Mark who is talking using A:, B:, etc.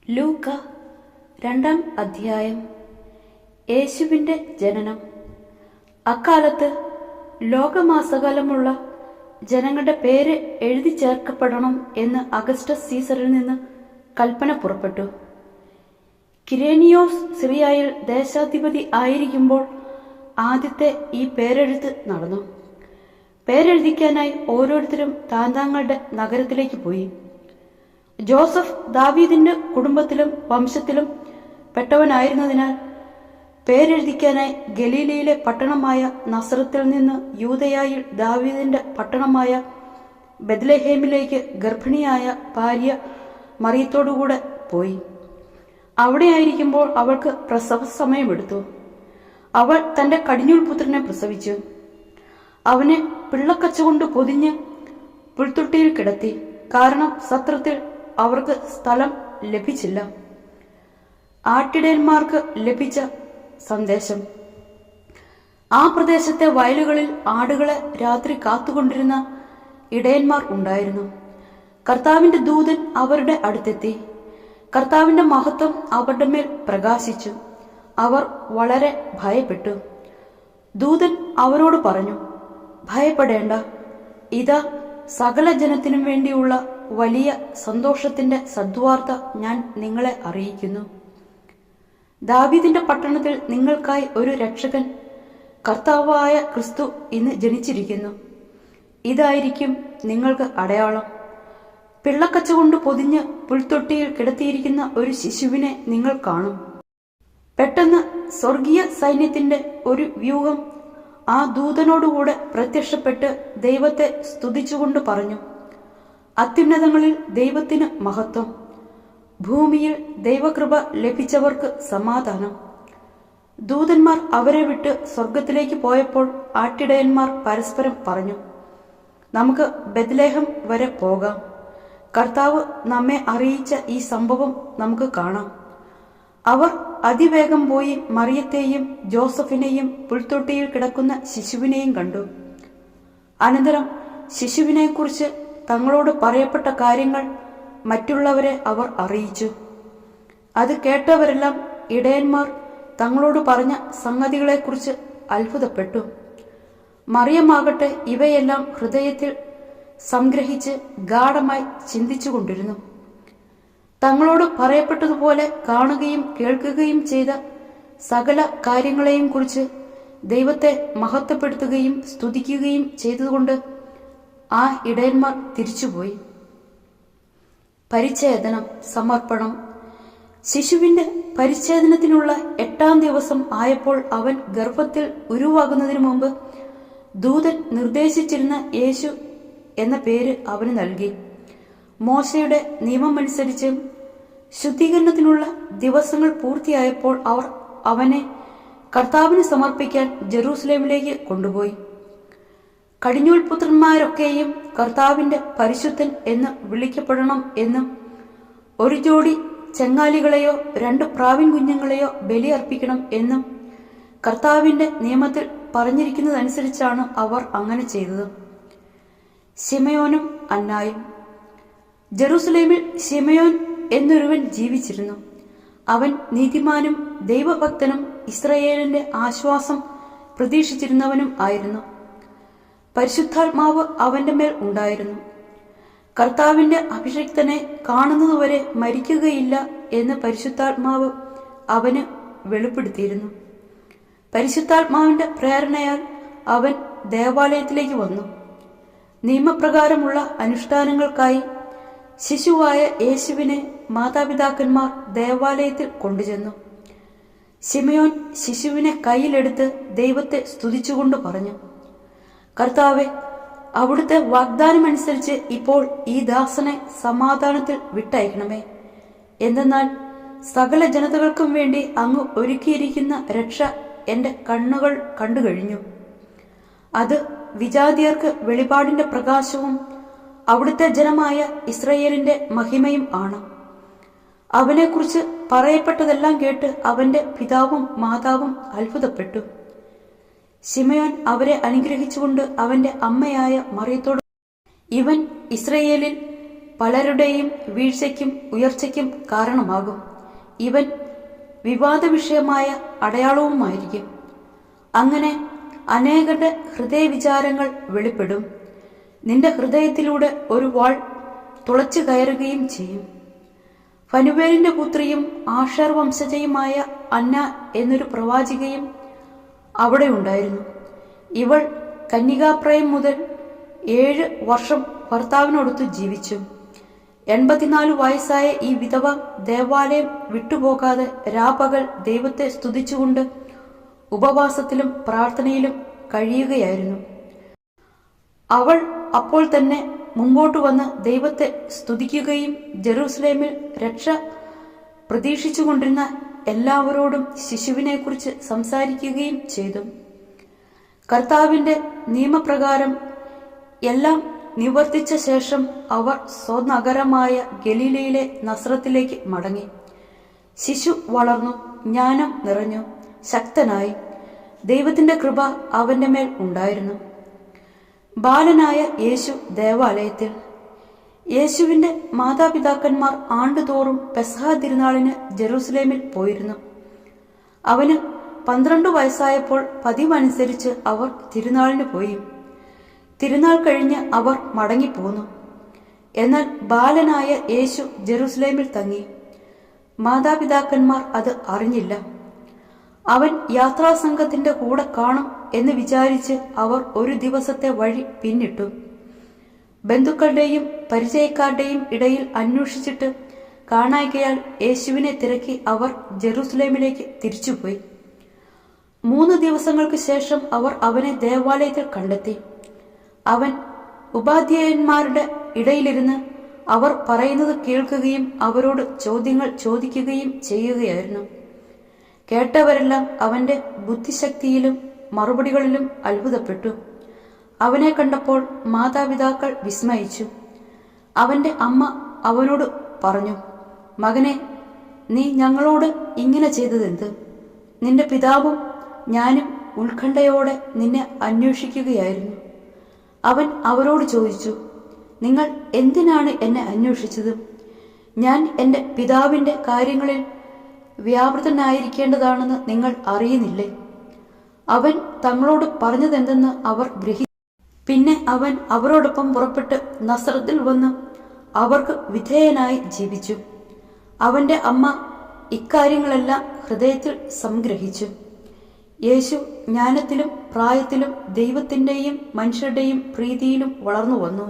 A: ലൂക്ക 2-ാം അധ്യായം. യേശുവിൻ്റെ ജനനം. അക്കാലത്ത് ലോകമാസകാലമുള്ള ജനങ്ങളുടെ പേര് എഴുതി ചേർക്കപ്പെടണം എന്ന് അഗസ്റ്റസ് സീസറിൽ നിന്ന് കൽപ്പന പുറപ്പെട്ടു. കിരേനിയോസ് സിറിയയിൽ ദേശാധിപതി ആയിരിക്കുമ്പോൾ ആദ്യത്തെ ഈ പേരെഴുത്ത് നടന്നു. പേരെഴുതിക്കാനായി ഓരോരുത്തരും താന്താങ്ങളുടെ നഗരത്തിലേക്ക് പോയി. ജോസഫ് ദാവീദിന്റെ കുടുംബത്തിലും വംശത്തിലും പെട്ടവനായിരുന്നതിനാൽ പേരെഴുതിക്കാനായി ഗലീലയിലെ പട്ടണമായ നസറത്തിൽ നിന്ന് യൂദയായിൽ ദാവീദിന്റെ പട്ടണമായ ബെത്ലഹേമിലേക്ക് ഗർഭിണിയായ ഭാര്യ മറിയത്തോടുകൂടെ പോയി. അവിടെയായിരിക്കുമ്പോൾ അവൾക്ക് പ്രസവ സമയമെടുത്തു. അവൾ തന്റെ കടിഞ്ഞൂൽ പുത്രനെ പ്രസവിച്ചു. അവനെ പിള്ളക്കച്ചുകൊണ്ട് പൊതിഞ്ഞ് പുൽത്തൊട്ടിയിൽ കിടത്തി. കാരണം സത്രത്തിൽ അവർക്ക് സ്ഥലം ലഭിച്ചില്ല. ആട്ടിടയന്മാർക്ക് ലഭിച്ച സന്ദേശം. ആ പ്രദേശത്തെ വയലുകളിൽ ആടുകളെ രാത്രി കാത്തുകൊണ്ടിരുന്ന ഇടയന്മാർ ഉണ്ടായിരുന്നു. കർത്താവിന്റെ ദൂതൻ അവരുടെ അടുത്തെത്തി. കർത്താവിന്റെ മഹത്വം അവരുടെ മേൽ പ്രകാശിച്ചു. അവർ വളരെ ഭയപ്പെട്ടു. ദൂതൻ അവരോട് പറഞ്ഞു, ഭയപ്പെടേണ്ട, ഇതാ സകല ജനത്തിനും വേണ്ടിയുള്ള വലിയ സന്തോഷത്തിന്റെ സദ്വാർത്ത ഞാൻ നിങ്ങളെ അറിയിക്കുന്നു. ദാവീദിന്റെ പട്ടണത്തിൽ നിങ്ങൾക്കായി ഒരു രക്ഷകൻ, കർത്താവായ ക്രിസ്തു ഇന്ന് ജനിച്ചിരിക്കുന്നു. ഇതായിരിക്കും നിങ്ങൾക്ക് അടയാളം. പിള്ളക്കച്ചുകൊണ്ട് പൊതിഞ്ഞ് പുൽത്തൊട്ടിയിൽ കിടത്തിയിരിക്കുന്ന ഒരു ശിശുവിനെ നിങ്ങൾ കാണും. പെട്ടെന്ന് സ്വർഗീയ സൈന്യത്തിന്റെ ഒരു വ്യൂഹം ആ ദൂതനോടുകൂടെ പ്രത്യക്ഷപ്പെട്ട് ദൈവത്തെ സ്തുതിച്ചുകൊണ്ട് പറഞ്ഞു, അത്യുന്നതങ്ങളിൽ ദൈവത്തിന് മഹത്വം, ഭൂമിയിൽ ദൈവകൃപ ലഭിച്ചവർക്ക് സമാധാനം. ദൂതന്മാർ അവരെ വിട്ട് സ്വർഗത്തിലേക്ക് പോയപ്പോൾ ആട്ടിടയന്മാർ പരസ്പരം പറഞ്ഞു, നമുക്ക് ബെത്ലഹേം വരെ പോകാം. കർത്താവ് നമ്മെ അറിയിച്ച ഈ സംഭവം നമുക്ക് കാണാം. അവർ അതിവേഗം പോയി മറിയത്തെയും ജോസഫിനെയും പുൽത്തൊട്ടിയിൽ കിടക്കുന്ന ശിശുവിനെയും കണ്ടു. അനന്തരം ശിശുവിനെക്കുറിച്ച് തങ്ങളോട് പറയപ്പെട്ട കാര്യങ്ങൾ മറ്റുള്ളവരെ അവർ അറിയിച്ചു. അത് കേട്ടവരെല്ലാം ഇടയന്മാർ തങ്ങളോട് പറഞ്ഞ സംഗതികളെക്കുറിച്ച് അത്ഭുതപ്പെട്ടു. മറിയമാകട്ടെ ഇവയെല്ലാം ഹൃദയത്തിൽ സംഗ്രഹിച്ച് ഗാഢമായി ചിന്തിച്ചുകൊണ്ടിരുന്നു. തങ്ങളോട് പറയപ്പെട്ടതുപോലെ കാണുകയും കേൾക്കുകയും ചെയ്ത സകല കാര്യങ്ങളെയും കുറിച്ച് ദൈവത്തെ മഹത്വപ്പെടുത്തുകയും സ്തുതിക്കുകയും ചെയ്തതുകൊണ്ട് ആ ഇടയന്മാർ തിരിച്ചുപോയി. പരിച്ഛേദനം, സമർപ്പണം. ശിശുവിന്റെ പരിച്ഛേദനത്തിനുള്ള 8-ാം ദിവസം ആയപ്പോൾ അവൻ ഗർഭത്തിൽ ഉരുവാകുന്നതിന് മുമ്പ് ദൂതൻ നിർദ്ദേശിച്ചിരുന്ന യേശു എന്ന പേര് അവന് നൽകി. മോശയുടെ നിയമമനുസരിച്ച് ശുദ്ധീകരണത്തിനുള്ള ദിവസങ്ങൾ പൂർത്തിയായപ്പോൾ അവർ അവനെ കർത്താവിന് സമർപ്പിക്കാൻ ജെറൂസലേമിലേക്ക് കൊണ്ടുപോയി. കടിഞ്ഞൂൽ പുത്രന്മാരൊക്കെയും കർത്താവിന്റെ പരിശുദ്ധൻ എന്ന് വിളിക്കപ്പെടണം എന്നും ഒരു ജോഡി ചെങ്ങാലികളെയോ 2 പ്രാവിൻ കുഞ്ഞുങ്ങളെയോ ബലിയർപ്പിക്കണം എന്നും കർത്താവിന്റെ നിയമത്തിൽ പറഞ്ഞിരിക്കുന്നതനുസരിച്ചാണ് അവർ അങ്ങനെ ചെയ്തത്. ശിമയോനും അന്നായും. ജെറൂസലേമിൽ ശിമയോൻ എന്നൊരുവൻ ജീവിച്ചിരുന്നു. അവൻ നീതിമാനും ദൈവഭക്തനും ഇസ്രായേലിന്റെ ആശ്വാസം പ്രതീക്ഷിച്ചിരുന്നവനും ആയിരുന്നു. പരിശുദ്ധാത്മാവ് അവന്റെ മേൽ ഉണ്ടായിരുന്നു. കർത്താവിന്റെ അഭിഷിക്തനെ കാണുന്നതുവരെ മരിക്കുകയില്ല എന്ന് പരിശുദ്ധാത്മാവ് അവന് വെളിപ്പെടുത്തിയിരുന്നു. പരിശുദ്ധാത്മാവിന്റെ പ്രേരണയാൽ അവൻ ദേവാലയത്തിലേക്ക് വന്നു. നിയമപ്രകാരമുള്ള അനുഷ്ഠാനങ്ങൾക്കായി ശിശുവായ യേശുവിനെ മാതാപിതാക്കന്മാർ ദേവാലയത്തിൽ കൊണ്ടുചെന്നു. ശിമയോൻ ശിശുവിനെ കയ്യിലെടുത്ത് ദൈവത്തെ സ്തുതിച്ചുകൊണ്ട് പറഞ്ഞു, കർത്താവെ, അവിടുത്തെ വാഗ്ദാനമനുസരിച്ച് ഇപ്പോൾ ഈ ദാസനെ സമാധാനത്തിൽ വിട്ടയക്കണമേ. എന്തെന്നാൽ സകല ജനതകൾക്കും വേണ്ടി അങ്ങ് ഒരുക്കിയിരിക്കുന്ന രക്ഷ എന്റെ കണ്ണുകൾ കണ്ടുകഴിഞ്ഞു. അത് വിജാതിയർക്ക് വെളിപാടിന്റെ പ്രകാശവും അവിടുത്തെ ജനമായ ഇസ്രായേലിന്റെ മഹിമയും ആണ്. അവനെക്കുറിച്ച് പറയപ്പെട്ടതെല്ലാം കേട്ട് അവന്റെ പിതാവും മാതാവും അത്ഭുതപ്പെട്ടു. ശിമയോൻ അവരെ അനുഗ്രഹിച്ചുകൊണ്ട് അവന്റെ അമ്മയായ മറിയത്തോട്, ഇവൻ ഇസ്രായേലിൽ പലരുടെയും വീഴ്ചയ്ക്കും ഉയർച്ചയ്ക്കും കാരണമാകും. ഇവൻ വിവാദ വിഷയമായ അടയാളവുമായിരിക്കും. അങ്ങനെ അനേകരുടെ ഹൃദയവിചാരങ്ങൾ വെളിപ്പെടും. നിന്റെ ഹൃദയത്തിലൂടെ ഒരു വാൾ തുളച്ചു കയറുകയും ചെയ്യും. ഫനുവേലിന്റെ പുത്രിയും ആഷേർ വംശജയുമായ അന്ന എന്നൊരു പ്രവാചികയും അവിടെ ഉണ്ടായിരുന്നു. ഇവൾ കന്യകാപ്രായം മുതൽ 7 വർഷം ഭർത്താവിനോടൊത്ത് ജീവിച്ചു. 84 വയസ്സായ ഈ വിധവ ദേവാലയം വിട്ടുപോകാതെ രാപകൽ ദൈവത്തെ സ്തുതിച്ചുകൊണ്ട് ഉപവാസത്തിലും പ്രാർത്ഥനയിലും കഴിയുകയായിരുന്നു. അവൾ അപ്പോൾ തന്നെ മുമ്പോട്ട് വന്ന് ദൈവത്തെ സ്തുതിക്കുകയും ജെറൂസലേമിൽ രക്ഷ പ്രതീക്ഷിച്ചുകൊണ്ടിരുന്ന എല്ലാവരോടും ശിശുവിനെക്കുറിച്ച് സംസാരിക്കുകയും ചെയ്തു. കർത്താവിന്റെ നിയമപ്രകാരം എല്ലാം നിവർത്തിച്ച ശേഷം അവർ സ്വനഗരമായ ഗലീലയിലെ നസ്രത്തിലേക്ക് മടങ്ങി. ശിശു വളർന്നു, ജ്ഞാനം നിറഞ്ഞു, ശക്തനായി. ദൈവത്തിന്റെ കൃപ അവന്റെ മേൽ ഉണ്ടായിരുന്നു. ബാലനായ യേശു ദേവാലയത്തിൽ. യേശുവിന്റെ മാതാപിതാക്കന്മാർ ആണ്ടുതോറും പെസഹ തിരുനാളിന് ജെറൂസലേമിൽ പോയിരുന്നു. അവന് 12 വയസ്സായപ്പോൾ പതിവനുസരിച്ച് അവർ തിരുനാളിന് പോയി. തിരുനാൾ കഴിഞ്ഞ് അവർ മടങ്ങിപ്പോന്നു. എന്നാൽ ബാലനായ യേശു ജെറൂസലേമിൽ തങ്ങി. മാതാപിതാക്കന്മാർ അത് അറിഞ്ഞില്ല. അവൻ യാത്രാസംഘത്തിന്റെ കൂടെ കാണും എന്ന് വിചാരിച്ച് അവർ ഒരു ദിവസത്തെ വഴി പിന്നിട്ടു. ബന്ധുക്കളുടെയും പരിചയക്കാരുടെയും ഇടയിൽ അന്വേഷിച്ചിട്ട് കാണായികയാൽ യേശുവിനെ തിരക്കി അവർ ജെറൂസലേമിലേക്ക് തിരിച്ചുപോയി. 3 ദിവസങ്ങൾക്ക് ശേഷം അവർ അവനെ ദേവാലയത്തിൽ കണ്ടെത്തി. അവൻ ഉപാധ്യായന്മാരുടെ ഇടയിലിരുന്ന് അവർ പറയുന്നത് കേൾക്കുകയും അവരോട് ചോദ്യങ്ങൾ ചോദിക്കുകയും ചെയ്യുകയായിരുന്നു. കേട്ടവരെല്ലാം അവന്റെ ബുദ്ധിശക്തിയിലും മറുപടികളിലും അത്ഭുതപ്പെട്ടു. അവനെ കണ്ടപ്പോൾ മാതാപിതാക്കൾ വിസ്മയിച്ചു. അവന്റെ അമ്മ അവനോട് പറഞ്ഞു, "മകനെ, നീ ഞങ്ങളോട് ഇങ്ങനെ ചെയ്തതെന്ത്? നിന്റെ പിതാവും ഞാനും ഉത്കണ്ഠയോടെ നിന്നെ അന്വേഷിക്കുകയായിരുന്നു." അവൻ അവരോട് ചോദിച്ചു, "നിങ്ങൾ എന്തിനാണ് എന്നെ അന്വേഷിച്ചത്? ഞാൻ എൻ്റെ പിതാവിൻ്റെ കാര്യങ്ങളിൽ വ്യാപൃതനായിരിക്കേണ്ടതാണെന്ന് നിങ്ങൾ അറിയുന്നില്ലേ?" അവൻ തങ്ങളോട് പറഞ്ഞതെന്തെന്ന് അവർ ഗ്രഹിച്ചു. പിന്നെ അവൻ അവരോടൊപ്പം പുറപ്പെട്ട് നസ്രത്തിൽ വന്ന് അവർക്ക് വിധേയനായി ജീവിച്ചു. അവന്റെ അമ്മ ഇക്കാര്യങ്ങളെല്ലാം ഹൃദയത്തിൽ സംഗ്രഹിച്ചു. യേശു ജ്ഞാനത്തിലും പ്രായത്തിലും ദൈവത്തിന്റെയും മനുഷ്യരുടെയും പ്രീതിയിലും വളർന്നു വന്നു.